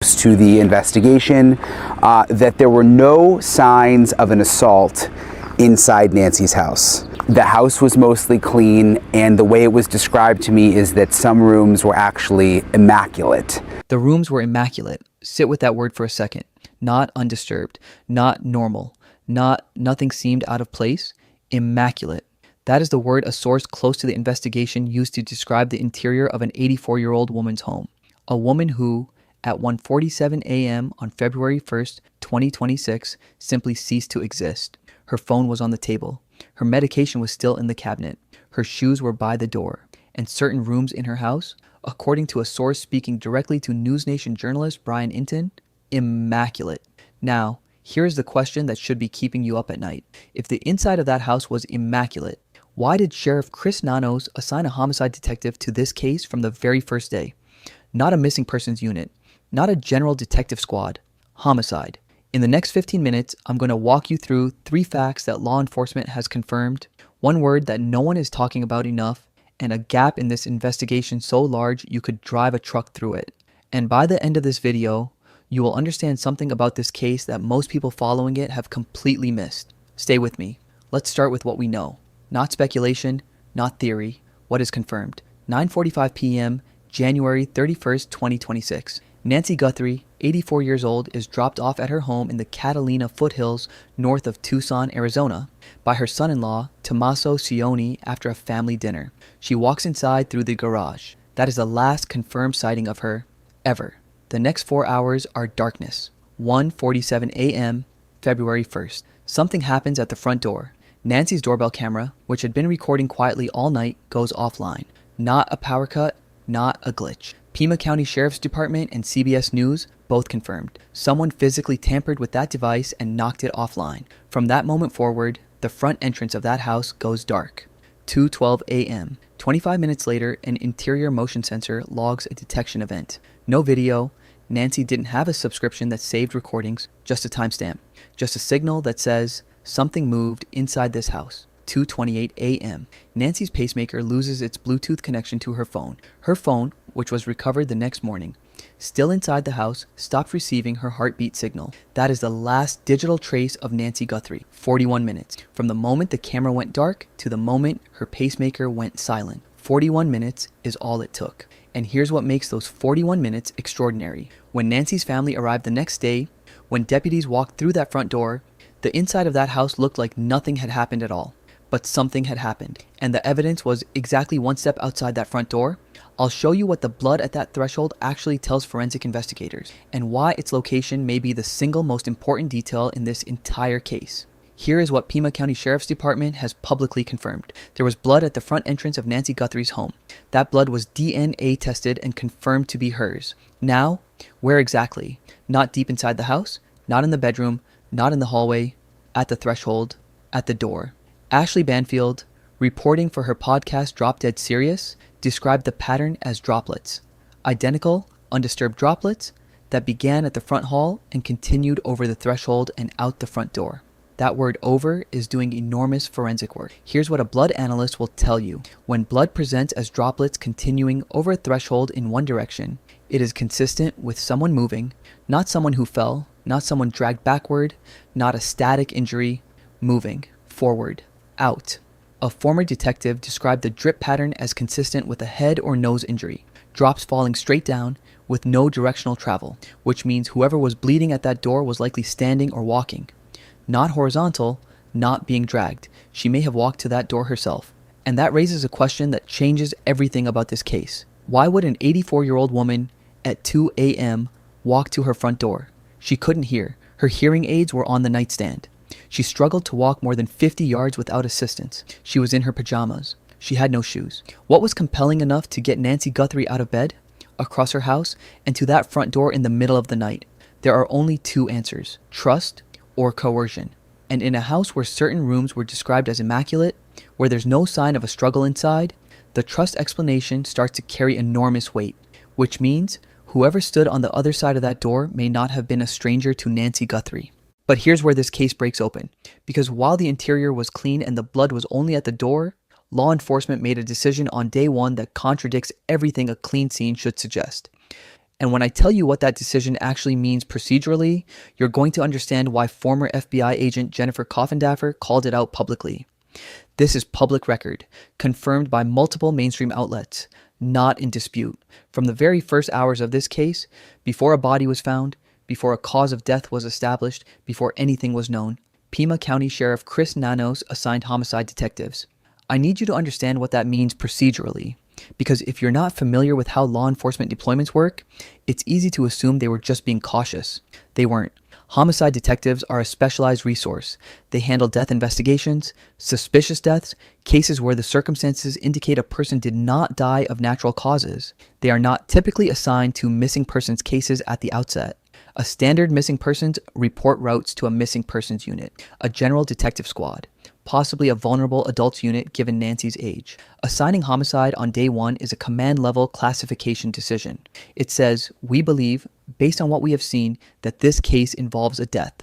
To the investigation that there were no signs of an assault inside Nancy's house. The house was mostly clean, and the way it was described to me is that some rooms were actually immaculate. The rooms were immaculate. Sit with that word for a second. Not undisturbed, not normal, nothing seemed out of place. Immaculate. That is the word a source close to the investigation used to describe the interior of an 84-year-old woman's home. A woman who, at 1:47 a.m. on February 1st, 2026, simply ceased to exist. Her phone was on the table. Her medication was still in the cabinet. Her shoes were by the door. And certain rooms in her house, according to a source speaking directly to News Nation journalist Brian Inton, immaculate. Now, here's the question that should be keeping you up at night. If the inside of that house was immaculate, why did Sheriff Chris Nanos assign a homicide detective to this case from the very first day? Not a missing persons unit. Not a general detective squad. Homicide. In the next 15 minutes, I'm going to walk you through 3 facts that law enforcement has confirmed, 1 word that no one is talking about enough, and a gap in this investigation so large you could drive a truck through it. And by the end of this video, you will understand something about this case that most people following it have completely missed. Stay with me. Let's start with what we know. Not speculation, not theory. What is confirmed? 9:45 p.m., January 31st, 2026. Nancy Guthrie, 84 years old, is dropped off at her home in the Catalina foothills north of Tucson, Arizona, by her son-in-law, Tommaso Cioni, after a family dinner. She walks inside through the garage. That is the last confirmed sighting of her, ever. The next 4 hours are darkness. 1:47 a.m., February 1st. Something happens at the front door. Nancy's doorbell camera, which had been recording quietly all night, goes offline. Not a power cut, not a glitch. Pima County Sheriff's Department and CBS News both confirmed. Someone physically tampered with that device and knocked it offline. From that moment forward, the front entrance of that house goes dark. 2:12 a.m. 25 minutes later, an interior motion sensor logs a detection event. No video. Nancy didn't have a subscription that saved recordings, just a timestamp. Just a signal that says, something moved inside this house. 2:28 a.m. Nancy's pacemaker loses its Bluetooth connection to her phone. Her phone, which was recovered the next morning, still inside the house, stopped receiving her heartbeat signal. That is the last digital trace of Nancy Guthrie. 41 minutes. From the moment the camera went dark to the moment her pacemaker went silent. 41 minutes is all it took. And here's what makes those 41 minutes extraordinary. When Nancy's family arrived the next day, when deputies walked through that front door, the inside of that house looked like nothing had happened at all. But something had happened, and the evidence was exactly 1 step outside that front door. I'll show you what the blood at that threshold actually tells forensic investigators, and why its location may be the single most important detail in this entire case. Here is what Pima County Sheriff's Department has publicly confirmed. There was blood at the front entrance of Nancy Guthrie's home. That blood was DNA tested and confirmed to be hers. Now, where exactly? Not deep inside the house, not in the bedroom, not in the hallway, at the threshold, at the door. Ashley Banfield, reporting for her podcast Drop Dead Serious, described the pattern as droplets. Identical, undisturbed droplets that began at the front hall and continued over the threshold and out the front door. That word over is doing enormous forensic work. Here's what a blood analyst will tell you. When blood presents as droplets continuing over a threshold in one direction, it is consistent with someone moving, not someone who fell, not someone dragged backward, not a static injury, moving, forward, out. A former detective described the drip pattern as consistent with a head or nose injury, drops falling straight down with no directional travel, which means whoever was bleeding at that door was likely standing or walking. Not horizontal, not being dragged. She may have walked to that door herself. And that raises a question that changes everything about this case. Why would an 84-year-old woman at 2 a.m. walk to her front door? She couldn't hear. Her hearing aids were on the nightstand. She struggled to walk more than 50 yards without assistance. She was in her pajamas. She had no shoes. What was compelling enough to get Nancy Guthrie out of bed, across her house, and to that front door in the middle of the night? There are only 2 answers: trust or coercion. And in a house where certain rooms were described as immaculate, where there's no sign of a struggle inside, the trust explanation starts to carry enormous weight, which means whoever stood on the other side of that door may not have been a stranger to Nancy Guthrie. But here's where this case breaks open, because while the interior was clean and the blood was only at the door, law enforcement made a decision on day 1 that contradicts everything a clean scene should suggest. And when I tell you what that decision actually means procedurally, you're going to understand why former FBI agent Jennifer Kidnapper called it out publicly. This is public record, confirmed by multiple mainstream outlets, not in dispute. From the very first hours of this case, before a body was found, before a cause of death was established, before anything was known, Pima County Sheriff Chris Nanos assigned homicide detectives. I need you to understand what that means procedurally, because if you're not familiar with how law enforcement deployments work, it's easy to assume they were just being cautious. They weren't. Homicide detectives are a specialized resource. They handle death investigations, suspicious deaths, cases where the circumstances indicate a person did not die of natural causes. They are not typically assigned to missing persons cases at the outset. A standard missing persons report routes to a missing persons unit, a general detective squad, possibly a vulnerable adults unit given Nancy's age. Assigning homicide on day one is a command-level classification decision. It says, we believe, based on what we have seen, that this case involves a death.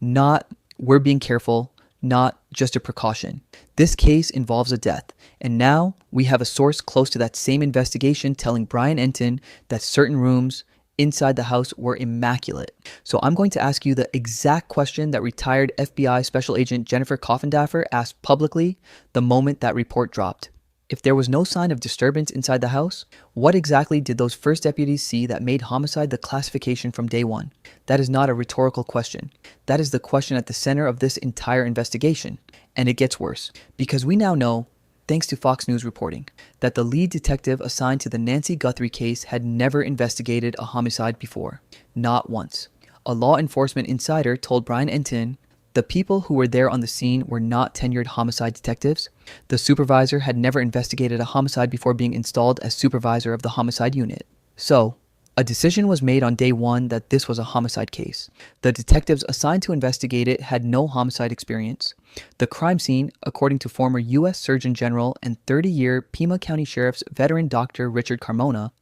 Not, we're being careful, not just a precaution. This case involves a death, and now we have a source close to that same investigation telling Brian Enton that certain rooms inside the house were immaculate. So I'm going to ask you the exact question that retired FBI Special Agent Jennifer Kidnapper asked publicly the moment that report dropped. If there was no sign of disturbance inside the house, what exactly did those first deputies see that made homicide the classification from day one? That is not a rhetorical question. That is the question at the center of this entire investigation. And it gets worse, because we now know, thanks to Fox News reporting, that the lead detective assigned to the Nancy Guthrie case had never investigated a homicide before. Not once. A law enforcement insider told Brian Enton the people who were there on the scene were not tenured homicide detectives. The supervisor had never investigated a homicide before being installed as supervisor of the homicide unit. So, a decision was made on day one that this was a homicide case. The detectives assigned to investigate it had no homicide experience. The crime scene, according to former U.S. Surgeon General and 30-year Pima County Sheriff's veteran Dr. Richard Carmona,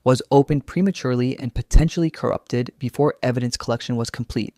was opened prematurely and potentially corrupted before evidence collection was complete.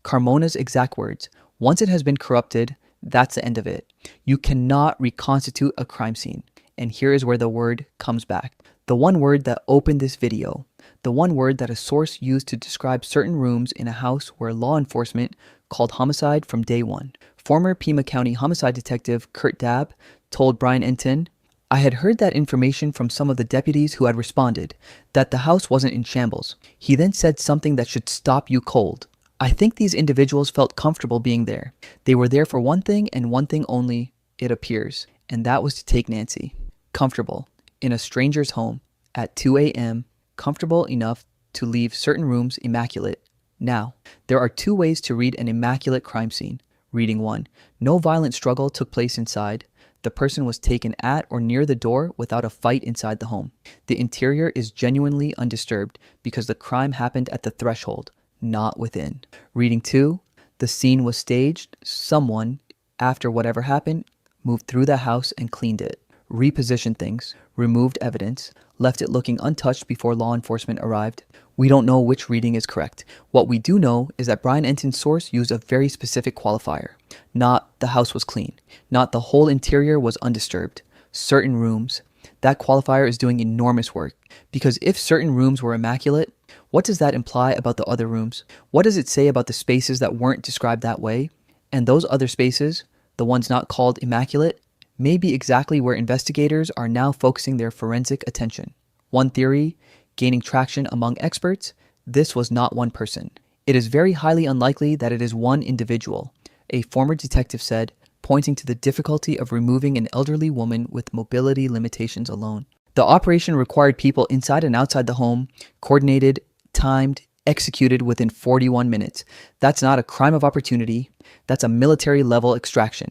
Carmona's exact words, once it has been corrupted, that's the end of it. You cannot reconstitute a crime scene. And here is where the word comes back. The one word that opened this video. The one word that a source used to describe certain rooms in a house where law enforcement called homicide from day one. Former Pima County homicide detective Kurt Dabb told Brian Enton, I had heard that information from some of the deputies who had responded, that the house wasn't in shambles. He then said something that should stop you cold. I think these individuals felt comfortable being there. They were there for one thing and one thing only, it appears, and that was to take Nancy. Comfortable, in a stranger's home, at 2 a.m., comfortable enough to leave certain rooms immaculate. Now, there are two ways to read an immaculate crime scene. Reading 1. No violent struggle took place inside. The person was taken at or near the door without a fight inside the home. The interior is genuinely undisturbed because the crime happened at the threshold, not within. Reading 2. The scene was staged. Someone, after whatever happened, moved through the house and cleaned it, repositioned things, removed evidence, left it looking untouched before law enforcement arrived. We don't know which reading is correct. What we do know is that Brian Enton's source used a very specific qualifier. Not the house was clean. Not the whole interior was undisturbed. Certain rooms. That qualifier is doing enormous work. Because if certain rooms were immaculate, what does that imply about the other rooms? What does it say about the spaces that weren't described that way? And those other spaces, the ones not called immaculate, may be exactly where investigators are now focusing their forensic attention. One theory, gaining traction among experts, this was not one person. It is very highly unlikely that it is one individual, a former detective said, pointing to the difficulty of removing an elderly woman with mobility limitations alone. The operation required people inside and outside the home, coordinated, timed, executed within 41 minutes. That's not a crime of opportunity. That's a military-level extraction.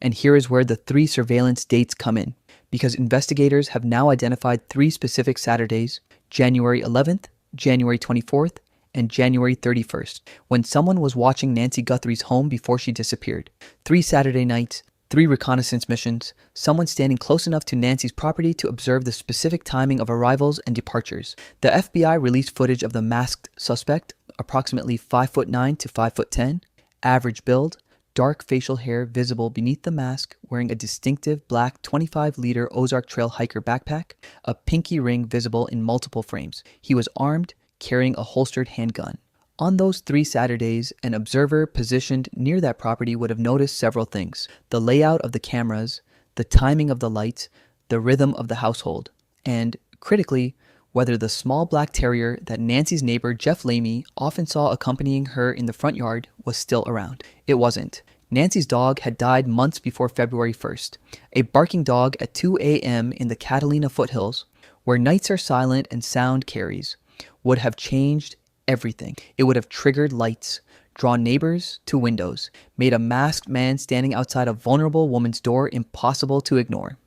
And here is where the 3 surveillance dates come in, because investigators have now identified 3 specific Saturdays, January 11th, January 24th, and January 31st, when someone was watching Nancy Guthrie's home before she disappeared. 3 Saturday nights, 3 reconnaissance missions, someone standing close enough to Nancy's property to observe the specific timing of arrivals and departures. The FBI released footage of the masked suspect, approximately 5'9" to 5'10", average build, dark facial hair visible beneath the mask, wearing a distinctive black 25-liter Ozark Trail hiker backpack, a pinky ring visible in multiple frames. He was armed, carrying a holstered handgun. On those 3 Saturdays, an observer positioned near that property would have noticed several things: the layout of the cameras, the timing of the lights, the rhythm of the household, and, critically, whether the small black terrier that Nancy's neighbor Jeff Lamy often saw accompanying her in the front yard was still around. It wasn't. Nancy's dog had died months before February 1st. A barking dog at 2 a.m. in the Catalina foothills, where nights are silent and sound carries, would have changed everything. It would have triggered lights, drawn neighbors to windows, made a masked man standing outside a vulnerable woman's door impossible to ignore.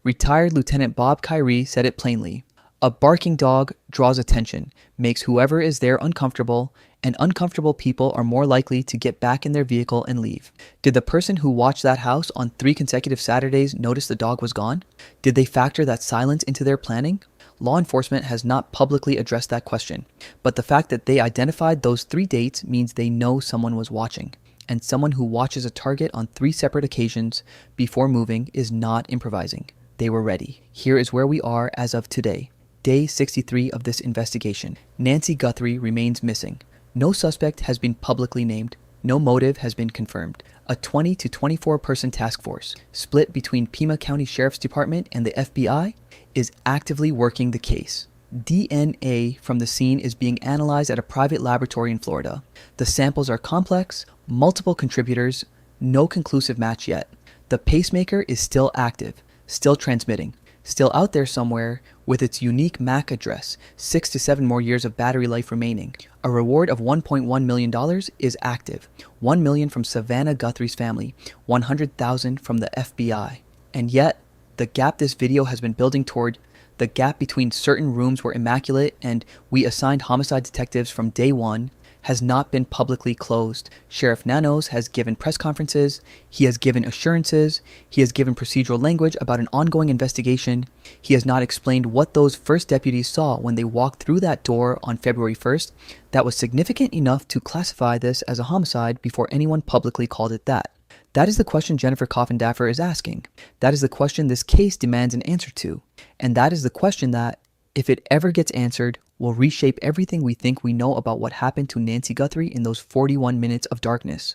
Retired Lieutenant Bob Kyrie said it plainly: a barking dog draws attention, makes whoever is there uncomfortable, and uncomfortable people are more likely to get back in their vehicle and leave. Did the person who watched that house on 3 consecutive Saturdays notice the dog was gone? Did they factor that silence into their planning? Law enforcement has not publicly addressed that question, but the fact that they identified those 3 dates means they know someone was watching. And someone who watches a target on 3 separate occasions before moving is not improvising. They were ready. Here is where we are as of today. Day 63 of this investigation. Nancy Guthrie remains missing. No suspect has been publicly named. No motive has been confirmed. A 20 to 24 person task force, split between Pima County Sheriff's Department and the FBI, is actively working the case. DNA from the scene is being analyzed at a private laboratory in Florida. The samples are complex, multiple contributors, no conclusive match yet. The pacemaker is still active, still transmitting, still out there somewhere with its unique MAC address, 6 to 7 more years of battery life remaining. A reward of $1.1 million is active. $1 million from Savannah Guthrie's family, $100,000 from the FBI. And yet, the gap this video has been building toward, the gap between certain rooms were immaculate and we assigned homicide detectives from day one, has not been publicly closed. Sheriff Nanos has given press conferences, he has given assurances, he has given procedural language about an ongoing investigation. He has not explained what those first deputies saw when they walked through that door on February 1st that was significant enough to classify this as a homicide before anyone publicly called it that. That is the question Jennifer Coffin-Daffer is asking. That is the question this case demands an answer to. And that is the question that, if it ever gets answered, will reshape everything we think we know about what happened to Nancy Guthrie in those 41 minutes of darkness.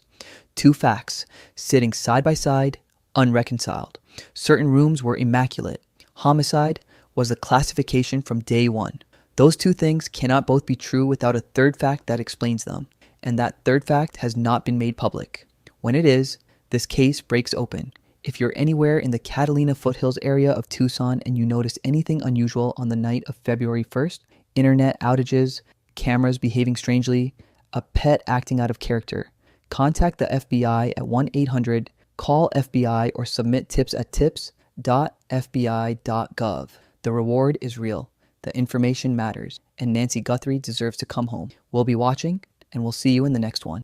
2 facts, sitting side by side, unreconciled. Certain rooms were immaculate. Homicide was the classification from day one. Those 2 things cannot both be true without a 3rd fact that explains them. And that 3rd fact has not been made public. When it is, this case breaks open. If you're anywhere in the Catalina foothills area of Tucson and you notice anything unusual on the night of February 1st, internet outages, cameras behaving strangely, a pet acting out of character, contact the FBI at 1-800-CALL-FBI or submit tips at tips.fbi.gov. The reward is real. The information matters, and Nancy Guthrie deserves to come home. We'll be watching, and we'll see you in the next one.